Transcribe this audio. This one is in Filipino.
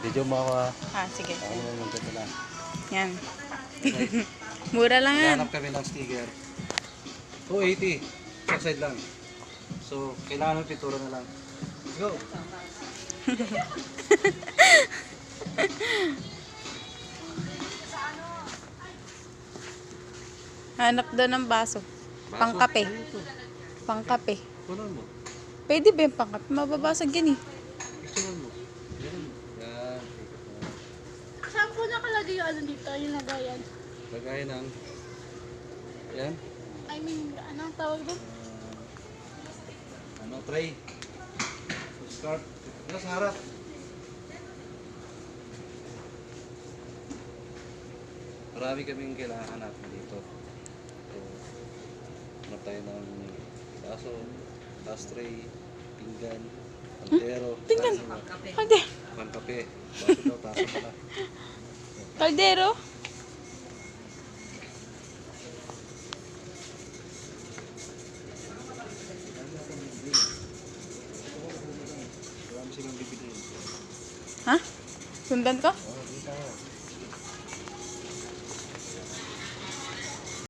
Video mo ako ha. Sige. Ako naman magkita lang. Yan. Mura lang yan. Hanap kami ng sticker. 280. Sa side lang. So, kailangan ng pintura na lang. Let's go! Hanap daw ng baso. Pangkape. Pangkape. Kunan mo. Pwede ba yung pangkape? Mababasag yan eh. Picturean mo. Yan. Yan. Saan po nakalagay yung ano dito? Yung lagayan? Lagay ng... Yan. I mean, anong tawag doon? Ano, tray. Start. Nasa harap. Marami kaming kailangan natin dito. So, hanap tayo ng baso, ashtray, pinggan, kaldero, Pinggan. taso, Kalde- pangkape, baso daw, taso pala. Kaldero. Marami silang bibiliin. Ha? Sundan ko?